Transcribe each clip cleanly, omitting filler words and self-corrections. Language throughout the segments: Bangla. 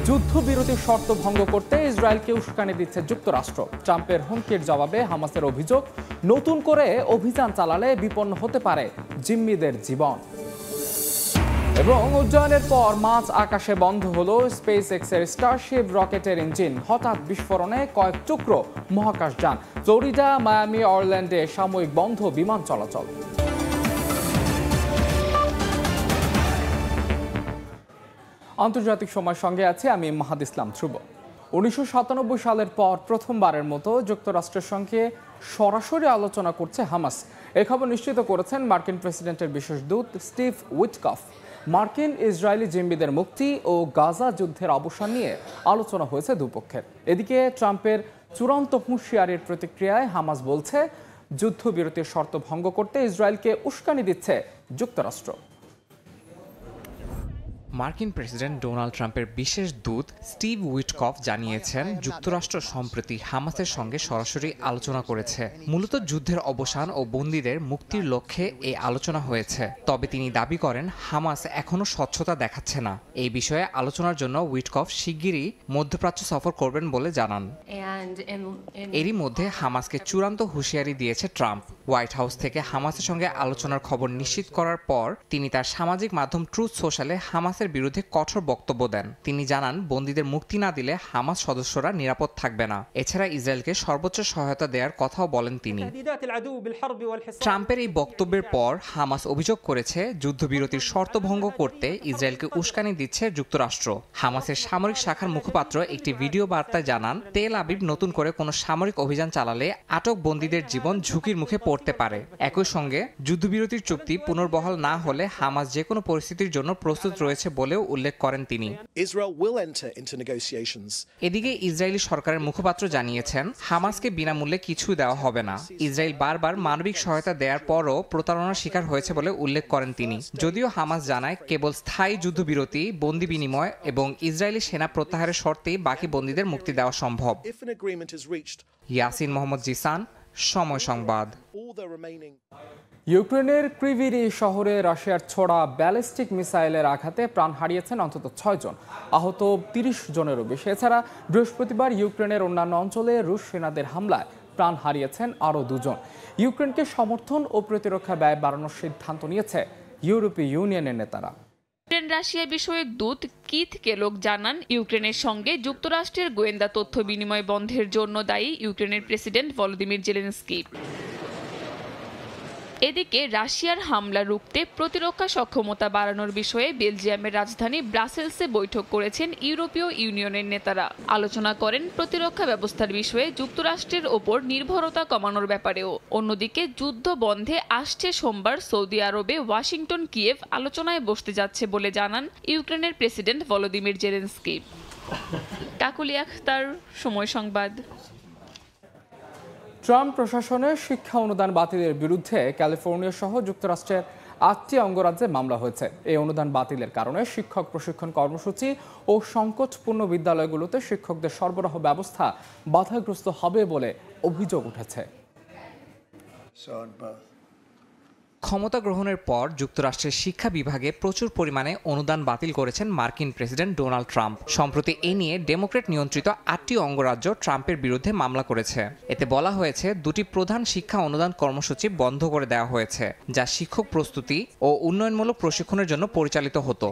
যুদ্ধবিরতির শর্ত ভঙ্গ করতে ইসরায়েলকে উস্কানি দিচ্ছে যুক্তরাষ্ট্র। ট্রাম্পের হুমকির জবাবে হামাসের অভিযোগ, নতুন করে অভিযান চালালে বিপন্ন হতে পারে জিম্মিদের জীবন। এবং উড্ডয়নের পর মাঝ আকাশে বন্ধ হলো স্পেস এক্সের স্টারশিপ রকেটের ইঞ্জিন। হঠাৎ বিস্ফোরণে কয়েক টুকরো মহাকাশযান। ফ্লোরিডা, মায়ামি, অরল্যান্ডে সাময়িক বন্ধ বিমান চলাচল। আন্তর্জাতিক সময় সঙ্গে আছে আমি মাহাদ ইসলাম ধ্রুব। 1997 সালের পর প্রথমবারের মতো যুক্তরাষ্ট্রের সঙ্গে সরাসরি আলোচনা করছে হামাস। এই খবর নিশ্চিত করেছেন মার্কিন প্রেসিডেন্টের বিশেষ দূত স্টিভ উইটকফ। মার্কিন ইসরায়েলি জিম্মিদের মুক্তি ও গাজা যুদ্ধের অবসান নিয়ে আলোচনা হয়েছে দুপক্ষের। এদিকে ট্রাম্পের চূড়ান্ত হুঁশিয়ারির প্রতিক্রিয়ায় হামাস বলছে, যুদ্ধবিরতির শর্ত ভঙ্গ করতে ইসরায়েলকে উস্কানি দিচ্ছে যুক্তরাষ্ট্র। মার্কিন প্রেসিডেন্ট ডোনাল্ড ট্রাম্পের বিশেষ দূত স্টিভ উইটকফ জানিয়েছেন, যুক্তরাষ্ট্র সম্প্রতি হামাসের সঙ্গে সরাসরি আলোচনা করেছে। মূলত যুদ্ধের অবসান ও বন্দীদের মুক্তির লক্ষ্যে এই আলোচনা হয়েছে। তবে তিনি দাবি করেন, হামাস এখনও স্বচ্ছতা দেখাচ্ছে না। এই বিষয়ে আলোচনার জন্য উইটকফ শিগগিরই মধ্যপ্রাচ্য সফর করবেন বলে জানান। এরই মধ্যে হামাসকে চূড়ান্ত হুঁশিয়ারি দিয়েছে ট্রাম্প। হোয়াইট হাউস থেকে হামাসের সঙ্গে আলোচনার খবর নিশ্চিত করার পর তিনি তার সামাজিক মাধ্যম ট্রুথ সোশ্যালে হামাসের বিরুদ্ধে কঠোর বক্তব্য দেন। তিনি জানান, বন্দীদের মুক্তি না দিলে হামাস সদস্যরা নিরাপদ থাকবে না। এছাড়া ইসরায়েলকে সর্বোচ্চ সহায়তা দেওয়ার কথাও বলেন তিনি। ট্রাম্পের এই বক্তব্যের পর হামাস অভিযোগ করেছে, যুদ্ধবিরতির শর্ত ভঙ্গ করতে ইসরায়েলকে উস্কানি দিচ্ছে যুক্তরাষ্ট্র। হামাসের সামরিক শাখার মুখপাত্র একটি ভিডিও বার্তায় জানান, তেল আবিব নতুন করে কোনো সামরিক অভিযান চালালে আটক বন্দীদের জীবন ঝুঁকির মুখে পড়তে পারে। একই সঙ্গে যুদ্ধবিরতির চুক্তি পুনর্বহাল না হলে হামাস যে কোনো পরিস্থিতির জন্য প্রস্তুত রয়েছে বলেও উল্লেখ করেন তিনি। এদিকে ইসরায়েলি সরকারের মুখপাত্র জানিয়েছেন, হামাসকে বিনামূল্যে কিছু দেওয়া হবে না। ইসরায়েল বারবার মানবিক সহায়তা দেওয়ার পরও প্রতারণার শিকার হয়েছে বলে উল্লেখ করেন তিনি। যদিও হামাস জানায়, কেবল স্থায়ী যুদ্ধবিরতি, বন্দী বিনিময় এবং ইসরায়েলি সেনা প্রত্যাহারের শর্তেই বাকি বন্দীদের মুক্তি দেওয়া সম্ভব। ইয়াসিন মোহাম্মদ জিসান, সময় সংবাদ। ইউক্রেনের ক্রিভিরি শহরে রাশিয়ার ছোড়া ব্যালিস্টিক মিসাইলের আঘাতে প্রাণ হারিয়েছেন অন্তত 6 জন, আহত 30 জনেরও বেশি। এছাড়া বৃহস্পতিবার ইউক্রেনের অন্যান্য অঞ্চলে রুশ সেনাদের হামলায় প্রাণ হারিয়েছেন আরও 2 জন। ইউক্রেনকে সমর্থন ও প্রতিরক্ষা ব্যয় বাড়ানোর সিদ্ধান্ত নিয়েছে ইউরোপীয় ইউনিয়নের নেতারা। ইউক্রেন রাশিয়া বিষয়ক দূত কিথ কেলক জানান, ইউক্রেনের সঙ্গে যুক্তরাষ্ট্রের গোয়েন্দা তথ্য বিনিময় বন্ধের জন্য দায়ী ইউক্রেনের প্রেসিডেন্ট ভলোদিমির জেলেনস্কি। এদিকে রাশিয়ার হামলা রুখতে প্রতিরক্ষা সক্ষমতা বাড়ানোর বিষয়ে বেলজিয়ামের রাজধানী ব্রাসেলসে বৈঠক করেছেন ইউরোপীয় ইউনিয়নের নেতারা। আলোচনা করেন প্রতিরক্ষা ব্যবস্থার বিষয়ে যুক্তরাষ্ট্রের ওপর নির্ভরতা কমানোর ব্যাপারেও। অন্যদিকে যুদ্ধ বন্ধে আসছে সোমবার সৌদি আরবে ওয়াশিংটন কিয়েভ আলোচনায় বসতে যাচ্ছে বলে জানান ইউক্রেনের president Volodymyr Zelensky. Kakuli Akhtar, Somoy Sangbad. Trump প্রশাসনের শিক্ষা অনুদান বাতিলের বিরুদ্ধে ক্যালিফোর্নিয়া সহ যুক্তরাষ্ট্রের 8টি অঙ্গরাজ্যে মামলা হয়েছে। এই অনুদান বাতিলের কারণে শিক্ষক প্রশিক্ষণ কর্মসূচি ও সংকটপূর্ণ বিদ্যালয়গুলোতে শিক্ষকদের সরবরাহ ব্যবস্থা বাধাগ্রস্ত হবে বলে অভিযোগ উঠেছে। ক্ষমতা গ্রহণের পর যুক্তরাষ্ট্রের শিক্ষা বিভাগে প্রচুর পরিমাণে অনুদান বাতিল করেছেন মার্কিন প্রেসিডেন্ট ডোনাল্ড ট্রাম্প। সম্প্রতি এ নিয়ে ডেমোক্র্যাট নিয়ন্ত্রিত 8টি অঙ্গরাজ্য ট্রাম্পের বিরুদ্ধে মামলা করেছে। এতে বলা হয়েছে, 2টি প্রধান শিক্ষা অনুদান কর্মসূচি বন্ধ করে দেওয়া হয়েছে, যা শিক্ষক প্রস্তুতি ও উন্নয়নমূলক প্রশিক্ষণের জন্য পরিচালিত হতো।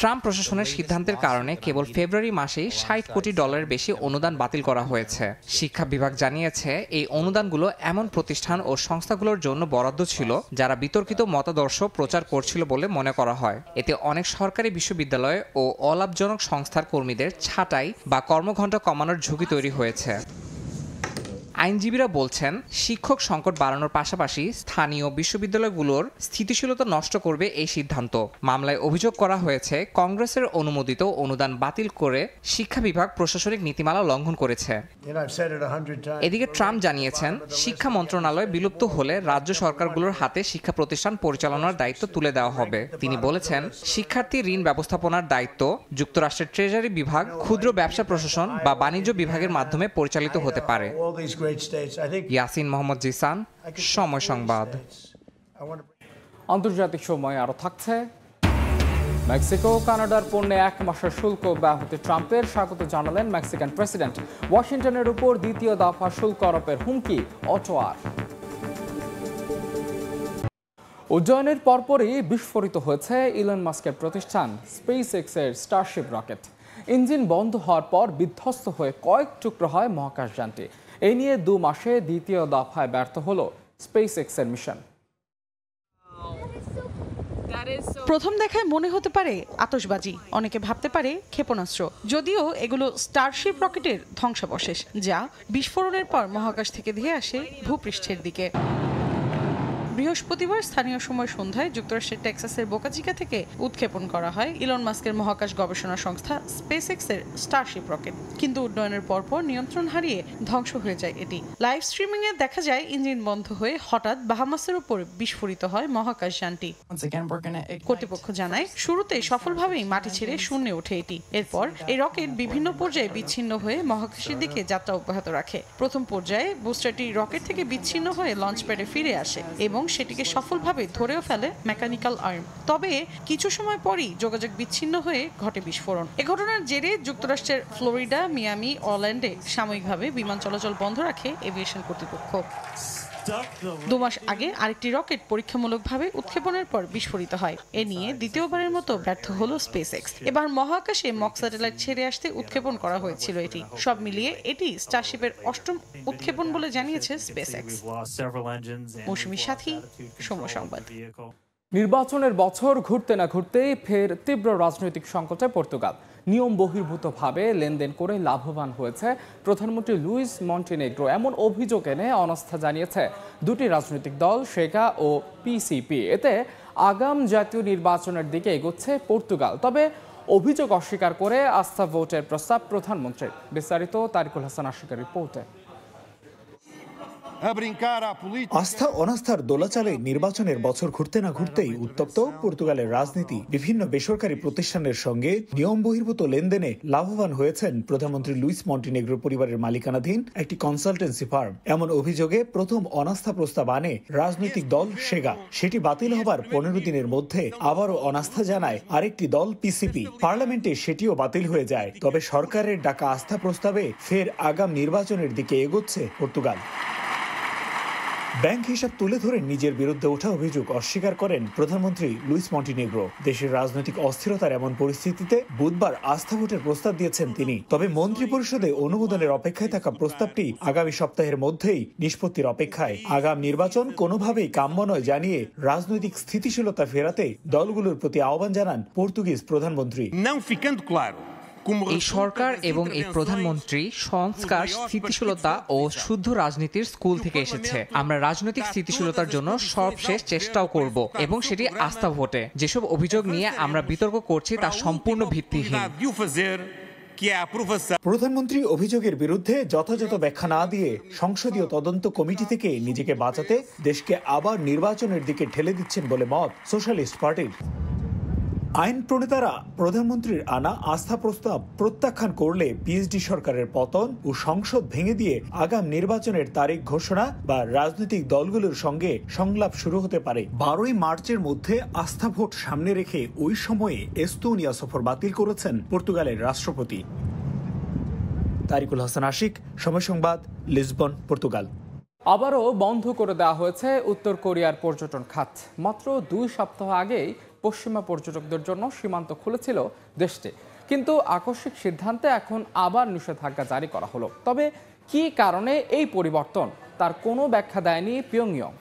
ট্রাম্প প্রশাসনের সিদ্ধান্তের কারণে কেবল ফেব্রুয়ারি মাসেই $60 কোটি বেশি অনুদান বাতিল করা হয়েছে। শিক্ষা বিভাগ জানিয়েছে, এই অনুদানগুলো এমন প্রতিষ্ঠান ও সংস্থাগুলোর জন্য বরাদ্দ ছিল যারা বিতর্কিত মতাদর্শ প্রচার করছিল বলে মনে করা হয়। এতে অনেক সরকারি বিশ্ববিদ্যালয় ও অলাভজনক সংস্থার কর্মীদের ছাঁটাই বা কর্মঘণ্টা কমানোর ঝুঁকি তৈরি হয়েছে। আইনজীবীরা বলছেন, শিক্ষক সংকট বাড়ানোর পাশাপাশি স্থানীয় বিশ্ববিদ্যালয়গুলোর স্থিতিশীলতা নষ্ট করবে এই সিদ্ধান্ত। মামলায় অভিযোগ করা হয়েছে, কংগ্রেসের অনুমোদিত অনুদান বাতিল করে শিক্ষা বিভাগ প্রশাসনিক নীতিমালা লঙ্ঘন করেছে। এদিকে ট্রাম্প জানিয়েছেন, শিক্ষা মন্ত্রণালয় বিলুপ্ত হলে রাজ্য সরকারগুলোর হাতে শিক্ষা প্রতিষ্ঠান পরিচালনার দায়িত্ব তুলে দেওয়া হবে। তিনি বলেছেন, শিক্ষার্থী ঋণ ব্যবস্থাপনার দায়িত্ব যুক্তরাষ্ট্রের ট্রেজারি বিভাগ, ক্ষুদ্র ব্যবসা প্রশাসন বা বাণিজ্য বিভাগের মাধ্যমে পরিচালিত হতে পারে। ইয়াসিন মোহাম্মদ জিসান, সময় সংবাদ। আন্তর্জাতিক সময় আরো থাকছে। মেক্সিকো ও কানাডার পণ্যে 1 মাসের শুল্ক ব্যাহতি ট্রাম্পের স্বাগত জানালেন মেক্সিকান প্রেসিডেন্ট। ওয়াশিংটনের উপর দ্বিতীয় দফা শুল্ক আরোপের হুমকি অটোয়ার। উজ্জয়নের পরপরই বিস্ফোরিত হয়েছে ইলন মাস্কের প্রতিষ্ঠান স্পেস এক্সের স্টারশিপ রকেট। ইঞ্জিন বন্ধ হওয়ার পর বিধ্বস্ত হয়ে কয়েক টুকরো হয় মহাকাশযানটি। এই নিয়ে 2 মাসে দ্বিতীয় দফায় ব্যর্থ হল স্পেস এক্সের মিশন। প্রথম দেখায় মনে হতে পারে আতশবাজি, অনেকে ভাবতে পারে ক্ষেপণাস্ত্র, যদিও এগুলো স্টারশিপ রকেটের ধ্বংসাবশেষ, যা বিস্ফোরণের পর মহাকাশ থেকে ধেয়ে আসে ভূপৃষ্ঠের দিকে। বৃহস্পতিবার স্থানীয় সময় সন্ধ্যায় যুক্তরাষ্ট্রের টেক্সাসের বোকাচিকা থেকে উৎক্ষেপণ করা হয় ইলন মাস্কের মহাকাশ গবেষণা সংস্থা স্পেস এক্সের স্টারশিপ রকেট। কিন্তু উড্ডয়নের পরপর নিয়ন্ত্রণ হারিয়ে ধ্বংস হয়ে যায় এটি। লাইভ স্ট্রিমিংয়ে দেখা যায় ইঞ্জিন বন্ধ হয়ে হঠাৎ বাহামাসের উপর বিস্ফোরিত হয় মহাকাশযানটি। কর্তৃপক্ষ জানায় শুরুতে সফলভাবেই মাটি ছেড়ে শূন্যে ওঠে এটি। এরপর এই রকেট বিভিন্ন পর্যায়ে বিচ্ছিন্ন হয়ে মহাকাশের দিকে যাত্রা অব্যাহত রাখে। প্রথম পর্যায়ে বুস্টারটি রকেট থেকে বিচ্ছিন্ন হয়ে লঞ্চ প্যাডে ফিরে আসে এবং সেটিকে সফলভাবে ধরেও ফেলে মেকানিক্যাল আর্ম। তবে কিছু সময় পরই যোগাযোগ বিচ্ছিন্ন হয়ে ঘটে বিস্ফোরণ। এ ঘটনার জেরে যুক্তরাষ্ট্রের ফ্লোরিডা, মিয়ামি, অরল্যান্ডে সাময়িকভাবে বিমান চলাচল বন্ধ রাখে এভিয়েশন কর্তৃপক্ষ। 2 মাস আগে আরেকটি রকেট পরীক্ষামূলকভাবে উৎক্ষেপণের পর বিস্ফোরিত হয়। এ নিয়ে দ্বিতীয়বারের মতো ব্যর্থ হলো স্পেস এক্স। এবার মহাকাশে মক স্যাটেলাইট ছেড়ে আসতে উৎক্ষেপণ করা হয়েছিল এটি। সব মিলিয়ে এটি স্টারশিপের 8ম উৎক্ষেপণ বলে জানিয়েছে স্পেস এক্স। মৌসুমীর সাথী, সময় সংবাদ। নির্বাচনের বছর ঘুরতে না ঘুরতেই ফের তীব্র রাজনৈতিক সংকটে পর্তুগাল। নিয়ম বহির্ভূতভাবে লেনদেন করে লাভবান হয়েছে প্রধানমন্ত্রী লুইস মন্টিনেগ্রো, এমন অভিযোগ এনে অনাস্থা জানিয়েছে দুটি রাজনৈতিক দল সেগা ও পিসিপি। এতে আগাম জাতীয় নির্বাচনের দিকে এগোচ্ছে পর্তুগাল। তবে অভিযোগ অস্বীকার করে আস্থা ভোটের প্রস্তাব প্রধানমন্ত্রীর। বিস্তারিত তারিকুল হাসান আশিকের রিপোর্টে। আস্থা অনাস্থার দোলাচালে নির্বাচনের বছর ঘুরতে না ঘুরতেই উত্তপ্ত পর্তুগালের রাজনীতি। বিভিন্ন বেসরকারি প্রতিষ্ঠানের সঙ্গে নিয়ম বহির্ভূত লেনদেনে লাভবান হয়েছেন প্রধানমন্ত্রী লুইস মন্টিনেগ্রো পরিবারের মালিকানাধীন একটি কনসালটেন্সি ফার্ম। এমন অভিযোগে প্রথম অনাস্থা প্রস্তাব আনে রাজনৈতিক দল সেগা। সেটি বাতিল হবার 15 দিনের মধ্যে আবারও অনাস্থা জানায় আরেকটি দল পিসিপি। পার্লামেন্টে সেটিও বাতিল হয়ে যায়। তবে সরকারের ডাকা আস্থা প্রস্তাবে ফের আগাম নির্বাচনের দিকে এগোচ্ছে পর্তুগাল। ব্যাংক হিসাব তুলে ধরে নিজের বিরুদ্ধে ওঠা অভিযোগ অস্বীকার করেন প্রধানমন্ত্রী লুইস মন্টিনেগ্রো। দেশের রাজনৈতিক অস্থিরতার এমন পরিস্থিতিতে বুধবার আস্থা ভোটের প্রস্তাব দিয়েছেন তিনি। তবে মন্ত্রী পরিষদে অনুমোদনের অপেক্ষায় থাকা প্রস্তাবটি আগামী সপ্তাহের মধ্যেই নিষ্পত্তির অপেক্ষায়। আগাম নির্বাচন কোনোভাবেই কাম্য নয় জানিয়ে রাজনৈতিক স্থিতিশীলতা ফেরাতে দলগুলোর প্রতি আহ্বান জানান পর্তুগিজ প্রধানমন্ত্রী। এই সরকার এবং এই প্রধানমন্ত্রী সংস্কার, স্থিতিশীলতা ও শুদ্ধ রাজনীতির স্কুল থেকে এসেছে। আমরা রাজনৈতিক স্থিতিশীলতার জন্য সবশেষ চেষ্টাও করব এবং সেটি আস্থা ভোটে। যেসব অভিযোগ নিয়ে আমরা বিতর্ক করছি তা সম্পূর্ণ ভিত্তিহীন। প্রধানমন্ত্রী অভিযোগের বিরুদ্ধে যথাযথ ব্যাখ্যা না দিয়ে সংসদীয় তদন্ত কমিটি থেকে নিজেকে বাঁচাতে দেশকে আবার নির্বাচনের দিকে ঠেলে দিচ্ছেন বলে মত সোশ্যালিস্ট পার্টির। আইন প্রণেতারা প্রধানমন্ত্রীর আনা আস্থা প্রস্তাব প্রত্যাখ্যান করলে পিএইচডি সরকারের পতন ও সংসদ ভেঙে দিয়ে আগাম নির্বাচনের তারিখ ঘোষণা বা রাজনৈতিক দলগুলোর সঙ্গে সংলাপ শুরু হতে পারে। 12ই মার্চের মধ্যে আস্থা ভোট সামনে রেখে ওই সময়ে এস্তোনিয়া সফর বাতিল করেছেন পর্তুগালের রাষ্ট্রপতি। তারিকুল হাসান আশিক, সময় সংবাদ, লিসবন, পর্তুগাল। আবারও বন্ধ করে দেওয়া হয়েছে উত্তর কোরিয়ার পর্যটন খাত। মাত্র 2 সপ্তাহ আগেই পশ্চিমা পর্যটকদের জন্য সীমান্ত খুলেছিল দেশটি, কিন্তু আকস্মিক সিদ্ধান্তে এখন আবার নিষেধাজ্ঞা জারি করা হলো। তবে কী কারণে এই পরিবর্তন, তার কোনো ব্যাখ্যা দেয়নি পিয়ংইয়ং।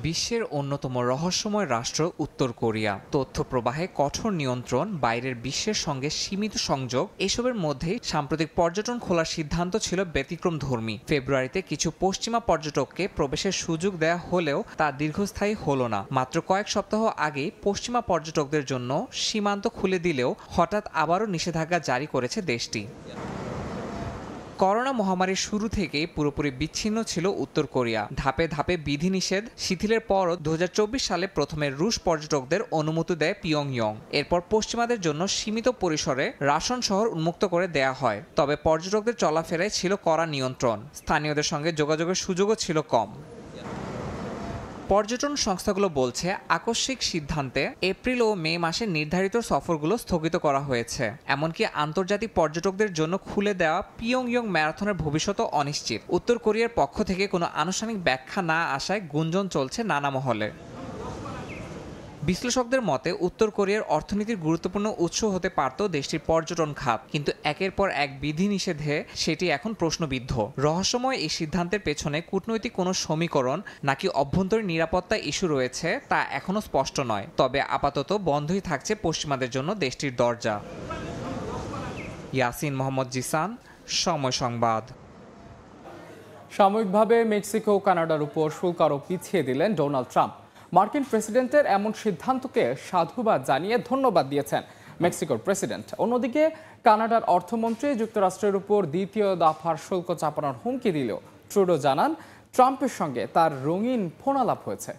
বিশ্বের অন্যতম রহস্যময় রাষ্ট্র উত্তর কোরিয়া। তথ্য প্রবাহে কঠোর নিয়ন্ত্রণ, বাইরের বিশ্বের সঙ্গে সীমিত সংযোগ, এসবের মধ্যেই সাম্প্রতিক পর্যটন খোলার সিদ্ধান্ত ছিল ব্যতিক্রমধর্মী। ফেব্রুয়ারিতে কিছু পশ্চিমা পর্যটককে প্রবেশের সুযোগ দেয়া হলেও তা দীর্ঘস্থায়ী হলো না। মাত্র কয়েক সপ্তাহ আগেই পশ্চিমা পর্যটকদের জন্য সীমান্ত খুলে দিলেও হঠাৎ আবারও নিষেধাজ্ঞা জারি করেছে দেশটি। করোনা মহামারীর শুরু থেকেই পুরোপুরি বিচ্ছিন্ন ছিল উত্তর কোরিয়া। ধাপে ধাপে বিধিনিষেধ শিথিলের পরও 2024 সালে প্রথমে রুশ পর্যটকদের অনুমতি দেয় পিয়ংইয়ং। এরপর পশ্চিমাদের জন্য সীমিত পরিসরে রাশন শহর উন্মুক্ত করে দেয়া হয়। তবে পর্যটকদের চলাফেরায় ছিল কড়া নিয়ন্ত্রণ, স্থানীয়দের সঙ্গে যোগাযোগের সুযোগও ছিল কম। পর্যটন সংস্থাগুলো বলছে আকস্মিক সিদ্ধান্তে এপ্রিল ও মে মাসে নির্ধারিত সফরগুলো স্থগিত করা হয়েছে। এমনকি আন্তর্জাতিক পর্যটকদের জন্য খুলে দেওয়া পিয়ংইয়ং ম্যারাথনের ভবিষ্যৎও অনিশ্চিত। উত্তর কোরিয়ার পক্ষ থেকে কোনো আনুষ্ঠানিক ব্যাখ্যা না আসায় গুঞ্জন চলছে নানা মহলে। বিশ্লেষকদের মতে উত্তর কোরিয়ার অর্থনীতির গুরুত্বপূর্ণ উৎস হতে পারত দেশটির পর্যটন খাত, কিন্তু একের পর এক বিধিনিষেধে সেটি এখন প্রশ্নবিদ্ধ। রহস্যময় এই সিদ্ধান্তের পেছনে কূটনৈতিক কোনো সমীকরণ নাকি অভ্যন্তরীণ নিরাপত্তা ইস্যু রয়েছে তা এখনও স্পষ্ট নয়। তবে আপাতত বন্ধই থাকছে পশ্চিমাদের জন্য দেশটির দরজা। ইয়াসিন মোহাম্মদ জিসান, সময় সংবাদ। সাময়িকভাবে মেক্সিকো ও কানাডার উপর শুল্ক আরোপ পিছিয়ে দিলেন ডোনাল্ড ট্রাম্প। মার্কিন প্রেসিডেন্টের এমন সিদ্ধান্তকে সাধুবাদ জানিয়ে ধন্যবাদ দিয়েছেন মেক্সিকোর প্রেসিডেন্ট। অন্যদিকে কানাডার অর্থমন্ত্রী যুক্তরাষ্ট্রের উপর দ্বিতীয় দফার শুল্ক চাপানোর হুমকি দিলেও ট্রুডো জানান ট্রাম্পের সঙ্গে তার রঙিন ফোনালাপ হয়েছে।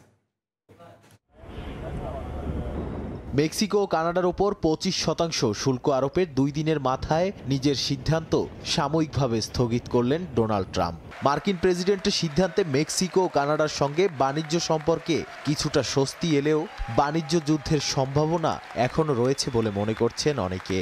মেক্সিকো ও কানাডার ওপর 25% শুল্ক আরোপের 2 দিনের মাথায় নিজের সিদ্ধান্ত সাময়িকভাবে স্থগিত করলেন ডোনাল্ড ট্রাম্প। মার্কিন প্রেসিডেন্টের সিদ্ধান্তে মেক্সিকো ও কানাডার সঙ্গে বাণিজ্য সম্পর্কে কিছুটা স্বস্তি এলেও বাণিজ্য যুদ্ধের সম্ভাবনা এখনও রয়েছে বলে মনে করছেন অনেকে।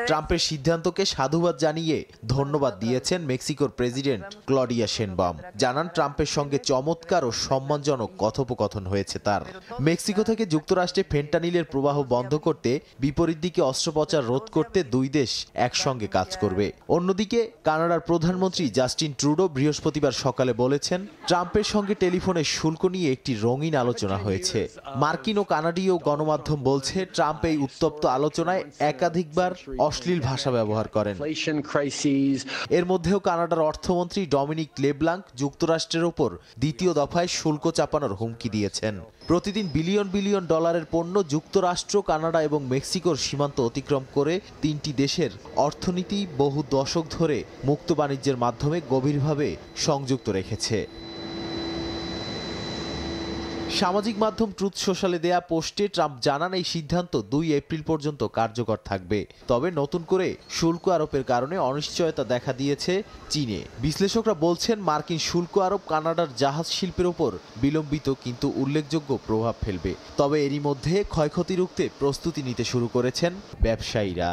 ট্রাম্পের সিদ্ধান্তকে সাধুবাদ জানিয়ে ধন্যবাদ দিয়েছেন মেক্সিকোর প্রেসিডেন্ট ক্লডিয়া শেনবাম। জানান ট্রাম্পের সঙ্গে চমৎকার ও সম্মানজনক কথোপকথন হয়েছে তার। মেক্সিকো থেকে যুক্তরাষ্ট্রে ফেন্টানিলের প্রবাহ বন্ধ করতে, বিপরীত দিকে অস্ত্রোপচার রোধ করতে দুই দেশ একসঙ্গে কাজ করবে। অন্যদিকে কানাডার প্রধানমন্ত্রী জাস্টিন ট্রুডো বৃহস্পতিবার সকালে বলেছেন ট্রাম্পের সঙ্গে টেলিফোনে শুল্ক নিয়ে একটি রঙিন আলোচনা হয়েছে। মার্কিন ও কানাডীয় গণমাধ্যম বলছে ট্রাম্প এই উত্তপ্ত আলোচনায় একাধিকবার অশ্লীল ভাষা ব্যবহার করেন। এর মধ্যেও কানাডার অর্থমন্ত্রী ডমিনিক লেব্লাঙ্ক যুক্তরাষ্ট্রের ওপর দ্বিতীয় দফায় শুল্ক চাপানোর হুমকি দিয়েছেন। প্রতিদিন বিলিয়ন বিলিয়ন ডলারের পণ্য যুক্তরাষ্ট্র, কানাডা এবং মেক্সিকোর সীমান্ত অতিক্রম করে তিনটি দেশের অর্থনীতি বহু দশক ধরে মুক্ত বাণিজ্যের মাধ্যমে গভীরভাবে সংযুক্ত রেখেছে। সামাজিক মাধ্যম ট্রুথ সোশ্যালে দেয়া পোস্টে ট্রাম্প জানান এই সিদ্ধান্ত 2 এপ্রিল পর্যন্ত কার্যকর থাকবে। তবে নতুন করে শুল্ক আরোপের কারণে অনিশ্চয়তা দেখা দিয়েছে চীনে। বিশ্লেষকরা বলছেন মার্কিন শুল্ক আরোপ কানাডার জাহাজ শিল্পের ওপর বিলম্বিত কিন্তু উল্লেখযোগ্য প্রভাব ফেলবে। তবে এরই মধ্যে ক্ষয়ক্ষতি রুখতে প্রস্তুতি নিতে শুরু করেছেন ব্যবসায়ীরা।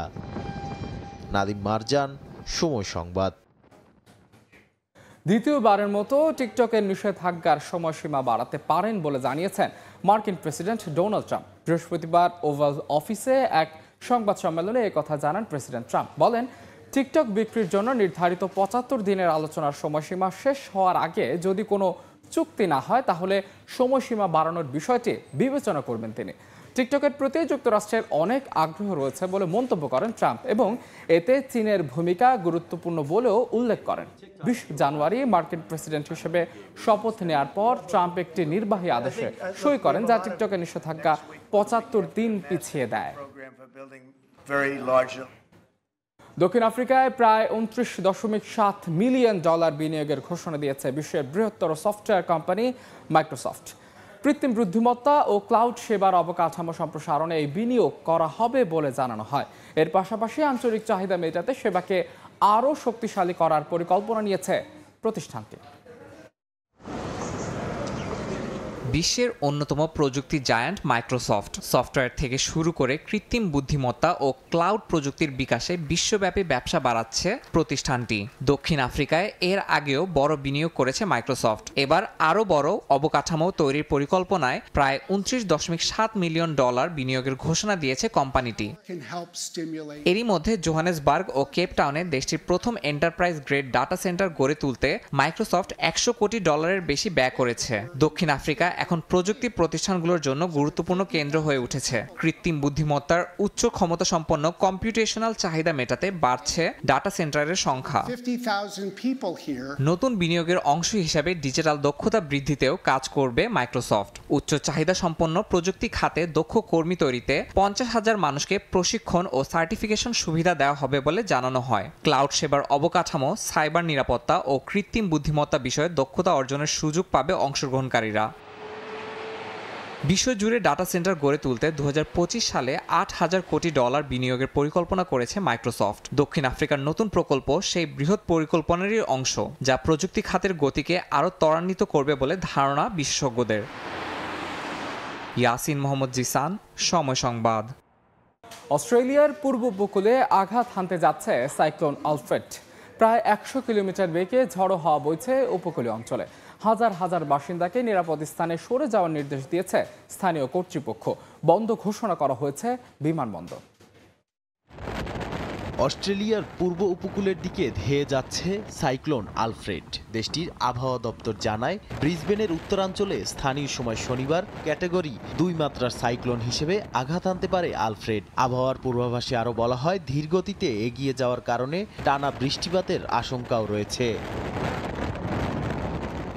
নাদিম মারজান, সময় সংবাদ। দ্বিতীয়বারের মতো টিকটকের নিষেধাজ্ঞার সময়সীমা বাড়াতে পারেন বলে জানিয়েছেন মার্কিন প্রেসিডেন্ট ডোনাল্ড ট্রাম্প। বৃহস্পতিবার ওভাল অফিসে এক সংবাদ সম্মেলনে এই কথা জানান প্রেসিডেন্ট ট্রাম্প। বলেন, টিকটক বিক্রির জন্য নির্ধারিত 75 দিনের আলোচনার সময়সীমা শেষ হওয়ার আগে যদি কোনো চুক্তি না হয় তাহলে সময়সীমা বাড়ানোর বিষয়টি বিবেচনা করবেন তিনি। টিকটকের প্রতি যুক্তরাষ্ট্রের অনেক আগ্রহ রয়েছে বলে মন্তব্য করেন ট্রাম্প এবং এতে চীনের ভূমিকা গুরুত্বপূর্ণ বলেও উল্লেখ করেন। 20 জানুয়ারি মার্কিন প্রেসিডেন্ট হিসেবে শপথ নেওয়ার পর ট্রাম্প একটি নির্বাহী আদেশে সই করেন যা টিকটকের নিষেধাজ্ঞা 75 দিন পিছিয়ে দেয়। দক্ষিণ আফ্রিকায় প্রায় $29.7 মিলিয়ন বিনিয়োগের ঘোষণা দিয়েছে বিশ্বের বৃহত্তর সফটওয়্যার কোম্পানি মাইক্রোসফট। কৃত্রিম বুদ্ধিমত্তা ও ক্লাউড সেবার অবকাঠামো সম্প্রসারণে এই বিনিয়োগ করা হবে বলে জানানো হয়। এর পাশাপাশি আঞ্চলিক চাহিদা মেটাতে সেবাকে আরও শক্তিশালী করার পরিকল্পনা নিয়েছে প্রতিষ্ঠানটি। বিশ্বের অন্যতম প্রযুক্তি জায়ান্ট মাইক্রোসফট সফটওয়্যার থেকে শুরু করে কৃত্রিম বুদ্ধিমত্তা ও ক্লাউড প্রযুক্তির বিকাশে বিশ্বব্যাপী ব্যবসা বাড়াচ্ছে প্রতিষ্ঠানটি। দক্ষিণ আফ্রিকায় এর আগেও বড় বিনিয়োগ করেছে মাইক্রোসফট। এবার আরও বড় অবকাঠামো তৈরির পরিকল্পনায় প্রায় $29.7 মিলিয়ন বিনিয়োগের ঘোষণা দিয়েছে কোম্পানিটি। এরই মধ্যে জোহানেসবার্গ ও কেপটাউনে দেশটির প্রথম এন্টারপ্রাইজ গ্রেড ডাটা সেন্টার গড়ে তুলতে মাইক্রোসফট $100 কোটি বেশি ব্যয় করেছে। দক্ষিণ আফ্রিকা এখন প্রযুক্তি প্রতিষ্ঠানগুলোর জন্য গুরুত্বপূর্ণ কেন্দ্র হয়ে উঠেছে। কৃত্রিম বুদ্ধিমত্তার উচ্চ ক্ষমতা সম্পন্ন কম্পিউটেশনাল চাহিদা মেটাতে বাড়ছে ডাটা সেন্টারের সংখ্যা। নতুন বিনিয়োগের অংশ হিসাবে ডিজিটাল দক্ষতা বৃদ্ধিতেও কাজ করবে মাইক্রোসফট। উচ্চ চাহিদা সম্পন্ন প্রযুক্তি খাতে দক্ষ কর্মী তৈরিতে 50,000 মানুষকে প্রশিক্ষণ ও সার্টিফিকেশন সুবিধা দেওয়া হবে বলে জানানো হয়। ক্লাউড সেবার অবকাঠামো, সাইবার নিরাপত্তা ও কৃত্রিম বুদ্ধিমত্তা বিষয়ে দক্ষতা অর্জনের সুযোগ পাবে অংশগ্রহণকারীরা। বিশ্বজুড়ে ডাটা সেন্টার গড়ে তুলতে 2025 সালে $8,000 কোটি বিনিয়োগের পরিকল্পনা করেছে মাইক্রোসফট। দক্ষিণ আফ্রিকার নতুন প্রকল্প সেই বৃহৎ পরিকল্পনারই অংশ, যা প্রযুক্তি খাতের গতিকে আরও ত্বরান্বিত করবে বলে ধারণা বিশেষজ্ঞদের। ইয়াসিন মোহাম্মদ জিসান, সময় সংবাদ। অস্ট্রেলিয়ার পূর্ব উপকূলে আঘাত হানতে যাচ্ছে সাইক্লোন আলফ্রেড। প্রায় 100 কিলোমিটার বেগে ঝড়ো হাওয়া বইছে উপকূলীয় অঞ্চলে। হাজার হাজার বাসিন্দাকে নিরাপদ স্থানে সরে যাওয়ার নির্দেশ দিয়েছে স্থানীয় কর্তৃপক্ষ। বন্ধ ঘোষণা করা হয়েছে বিমানবন্দর। অস্ট্রেলিয়ার পূর্ব উপকূলের দিকে ধেয়ে যাচ্ছে সাইক্লোন আলফ্রেড। দেশটির আবহাওয়া দপ্তর জানায়, ব্রিসবেনের উত্তরাঞ্চলে স্থানীয় সময় শনিবার ক্যাটাগরি 2 মাত্রার সাইক্লোন হিসেবে আঘাত আনতে পারে আলফ্রেড। আবহাওয়ার পূর্বাভাসে আরও বলা হয়, ধীর গতিতে এগিয়ে যাওয়ার কারণে টানা বৃষ্টিপাতের আশঙ্কাও রয়েছে।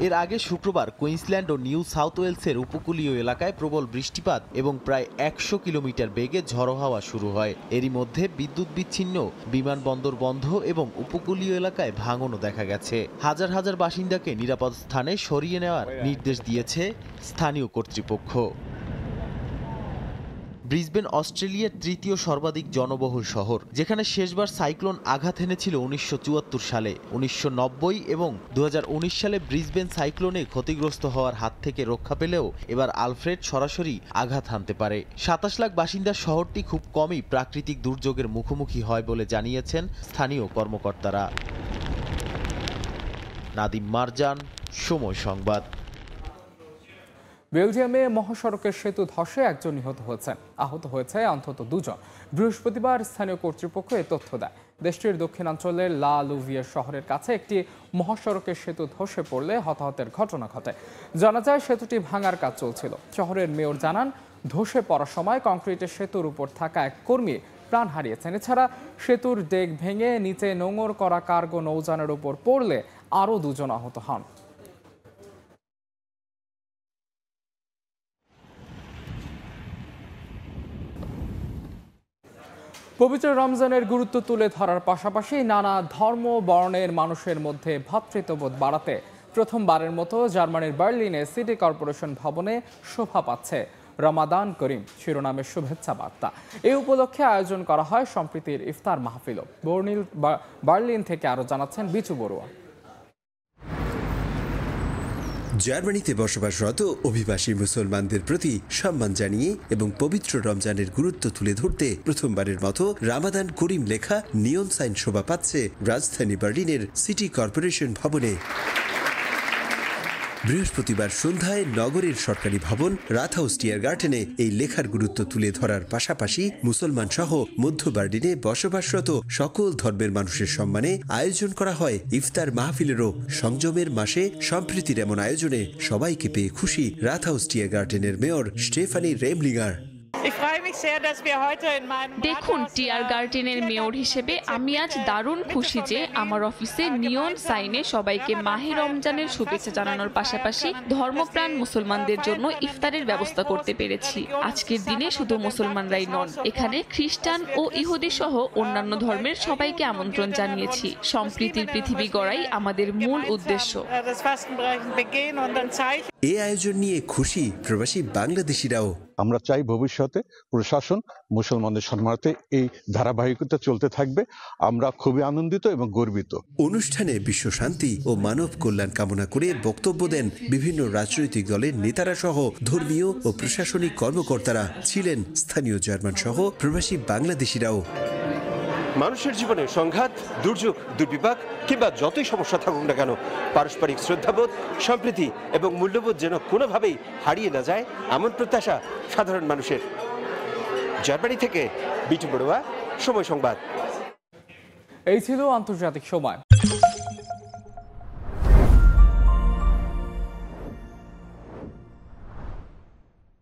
এর আগে শুক্রবার কুইন্সল্যান্ড ও নিউ সাউথ ওয়েলসের উপকূলীয় এলাকায় প্রবল বৃষ্টিপাত এবং প্রায় 100 কিলোমিটার বেগে ঝড়ো হাওয়া শুরু হয়। এরই মধ্যে বিদ্যুৎ বিচ্ছিন্ন, বিমানবন্দর বন্ধ এবং উপকূলীয় এলাকায় ভাঙনও দেখা গেছে। হাজার হাজার বাসিন্দাকে নিরাপদ স্থানে সরিয়ে নেওয়ার নির্দেশ দিয়েছে স্থানীয় কর্তৃপক্ষ। ব্রিসবেন অস্ট্রেলিয়ার তৃতীয় সর্বাধিক জনবহুল শহর, যেখানে শেষবার সাইক্লোন আঘাত এনেছিল 1974 সালে। 1990 এবং 2019 সালে ব্রিসবেন সাইক্লোনে ক্ষতিগ্রস্ত হওয়ার হাত থেকে রক্ষা পেলেও এবার আলফ্রেড সরাসরি আঘাত হানতে পারে। 27 লাখ বাসিন্দার শহরটি খুব কমই প্রাকৃতিক দুর্যোগের মুখোমুখি হয় বলে জানিয়েছেন স্থানীয় কর্মকর্তারা। নাদিম মারজান, সময় সংবাদ। বেলজিয়ামে মহাসড়কের সেতু ধসে একজন নিহত হয়েছেন, আহত হয়েছে অন্তত 2 জন। বৃহস্পতিবার স্থানীয় কর্তৃপক্ষ এ তথ্য দেয়। দেশটির দক্ষিণাঞ্চলের লা লুভিয়ার শহরের কাছে একটি মহাসড়কের সেতু ধসে পড়লে হতাহতের ঘটনা ঘটে। জানা যায়, সেতুটি ভাঙার কাজ চলছিল। শহরের মেয়র জানান, ধসে পড়ার সময় কংক্রিটের সেতুর উপর থাকা এক কর্মী প্রাণ হারিয়েছেন। এছাড়া সেতুর ডেক ভেঙে নিচে নোঙর করা কার্গো নৌযানের উপর পড়লে আরও 2 জন আহত হন। পবিত্র রমজানের গুরুত্ব তুলে ধরার পাশাপাশি নানা ধর্ম বর্ণের মানুষের মধ্যে ভ্রাতৃত্ববোধ বাড়াতে প্রথমবারের মতো জার্মানির বার্লিনে সিটি কর্পোরেশন ভবনে শোভা পাচ্ছে রমাদান করিম শিরোনামের শুভেচ্ছা বার্তা। এই উপলক্ষে আয়োজন করা হয় সম্প্রীতির ইফতার মাহফিলও। বার্লিন থেকে আরও জানাচ্ছেন বিচু বড়ুয়া। জার্মানিতে বসবাসরত অভিবাসী মুসলমানদের প্রতি সম্মান জানিয়ে এবং পবিত্র রমজানের গুরুত্ব তুলে ধরতে প্রথমবারের মতো রামাদান করিম লেখা নিয়ন সাইন শোভা পাচ্ছে রাজধানী বার্লিনের সিটি কর্পোরেশন ভবনে। বৃহস্পতিবার সন্ধ্যায় নগরের সরকারি ভবন রাথহাউস টিয়ারগার্টেনে এই লেখার গুরুত্ব তুলে ধরার পাশাপাশি মুসলমান সহ মধ্য বার্লিনে বসবাসরত সকল ধর্মের মানুষের সম্মানে আয়োজন করা হয় ইফতার মাহফিলেরও। সংযমের মাসে সম্প্রীতির এমন আয়োজনে সবাইকে পেয়ে খুশি রাথহাউস টিয়ারগার্টেনের মেয়র স্টেফানি রেমলিঙ্গার। দেখুন, টিয়ার গার্ডেনের মেয়র হিসেবে আমি আজ দারুণ খুশি যে আমার অফিসে নিয়ন সাইনে সবাইকে মাহে রমজানের শুভেচ্ছা জানানোর পাশাপাশি ধর্মপ্রাণ মুসলমানদের জন্য ইফতারের ব্যবস্থা করতে পেরেছি। আজকের দিনে শুধু মুসলমানরাই নন, এখানে খ্রিস্টান ও ইহুদি সহ অন্যান্য ধর্মের সবাইকে আমন্ত্রণ জানিয়েছি। সম্প্রীতির পৃথিবী গড়াই আমাদের মূল উদ্দেশ্য। এই আয়োজন নিয়ে খুশি প্রবাসী বাংলাদেশিরাও। আমরা চাই ভবিষ্যতে প্রশাসন মুসলমানদের সম্মানার্থে এই ধারাবাহিকতা চলতে থাকবে। আমরা খুবই আনন্দিত এবং গর্বিত। অনুষ্ঠানে বিশ্ব শান্তি ও মানব কল্যাণ কামনা করে বক্তব্য দেন বিভিন্ন রাজনৈতিক দলের নেতারা সহ ধর্মীয় ও প্রশাসনিক কর্মকর্তারা। ছিলেন স্থানীয় জার্মান সহ প্রবাসী বাংলাদেশিরাও। মানুষের জীবনে সংঘাত, দুর্যোগ, দুর্বিপাক কিংবা যতই সমস্যা থাকুক না কেন, পারস্পরিক শ্রদ্ধাবোধ, সম্প্রীতি এবং মূল্যবোধ যেন কোনোভাবেই হারিয়ে না যায়, এমন প্রত্যাশা সাধারণ মানুষের। জার্মানি থেকে বিটু বড়ুয়া, সময় সংবাদ। এই ছিল আন্তর্জাতিক সময়।